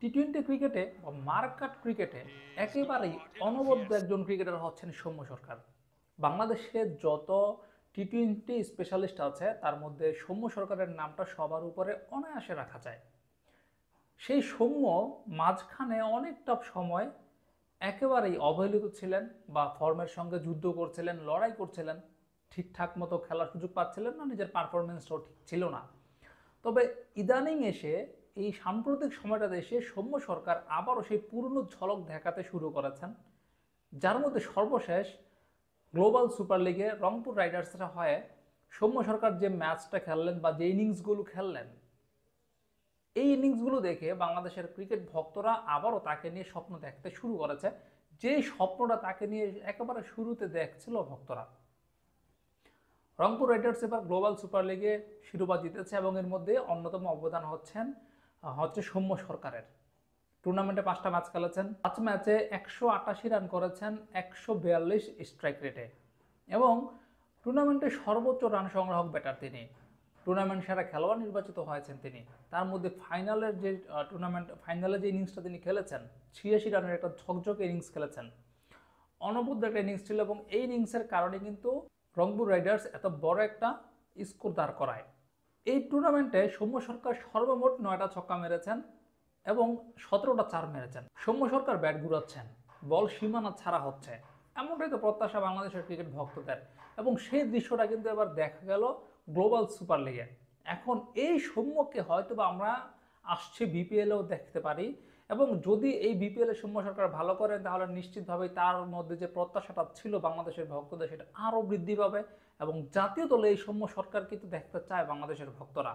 T twenty ক্রিকেটে বা মার্কাট ক্রিকেটে একেবারেই অনবদ্য একজন ক্রিকেটার হচ্ছেন সৌম্য সরকার। বাংলাদেশে যত টি-টোয়েন্টি স্পেশালিস্ট আছে তার মধ্যে সৌম্য সরকারের নামটা সবার উপরে অনায়াসে রাখা যায়। সেই সৌম্য মাঝখানে অনেকটা সময় একেবারেই অবহেলিত ছিলেন বা ফর্মের সঙ্গে যুদ্ধ করছিলেন, লড়াই করছিলেন, ঠিকঠাক মতো খেলার সুযোগ পাচ্ছিলেন না, নিজের পারফরমেন্সটাও ঠিক ছিল না। তবে ইদানিং এসে এই সাম্প্রতিক সময়টাতে এসে সৌম্য সরকার আবারও সেই পুরনো ঝলক দেখাতে শুরু করেছেন, যার মধ্যে সর্বশেষ গ্লোবাল সুপার লিগে রংপুর রাইডার্সরা হয়ে সৌম্য সরকার যে ম্যাচটা খেললেন বা যে ইনিংসগুলো খেললেন, এই ইনিংসগুলো দেখে বাংলাদেশের ক্রিকেট ভক্তরা আবারও তাকে নিয়ে স্বপ্ন দেখতে শুরু করেছে, যে স্বপ্নটা তাকে নিয়ে একেবারে শুরুতে দেখছিল ভক্তরা। রংপুর রাইডার্স এবার গ্লোবাল সুপার লিগে শিরোপা জিতেছে এবং এর মধ্যে অন্যতম অবদান হচ্ছে সৌম্য সরকারের। টুর্নামেন্টে 5টা ম্যাচ খেলেছেন, 5 ম্যাচে 188 রান করেছেন 142 স্ট্রাইক রেটে এবং টুর্নামেন্টে সর্বোচ্চ রান সংগ্রাহক ব্যাটার তিনি। টুর্নামেন্ট সেরা খেলোয়াড় নির্বাচিত হয়েছেন তিনি। তার মধ্যে ফাইনালে যে ইনিংসটা তিনি খেলেছেন, 86 রানের একটা ঝকঝকে ইনিংস খেলেছেন, অনবদ্য একটা ইনিংস ছিল এবং এই ইনিংসের কারণে কিন্তু রংপুর রাইডার্স এত বড় একটা স্কোর দাঁড় করায়। এই টুর্নামেন্টে সৌম্য সরকার সর্বমোট 9টা ছক্কা মেরেছেন এবং 17টা চার মেরেছেন। সৌম্য সরকার ব্যাট ঘুরাচ্ছেন, বল সীমানা ছাড়া হচ্ছে, এমনটাই তো প্রত্যাশা বাংলাদেশের ক্রিকেট ভক্তদের। এবং সেই দৃশ্যটা কিন্তু এবার দেখা গেল গ্লোবাল সুপার লিগে। এখন এই সৌম্যকে হয়তো বা আমরা আসছে বিপিএলেও দেখতে পারি এবং যদি এই বিপিএলে সৌম্য সরকার ভালো করেন তাহলে নিশ্চিতভাবেই তার মধ্যে যে প্রত্যাশাটা ছিল বাংলাদেশের ভক্তদের সেটা আরও বৃদ্ধি পাবে এবং জাতীয় দলে এই সৌম্য সরকার কিন্তু দেখতে চায় বাংলাদেশের ভক্তরা।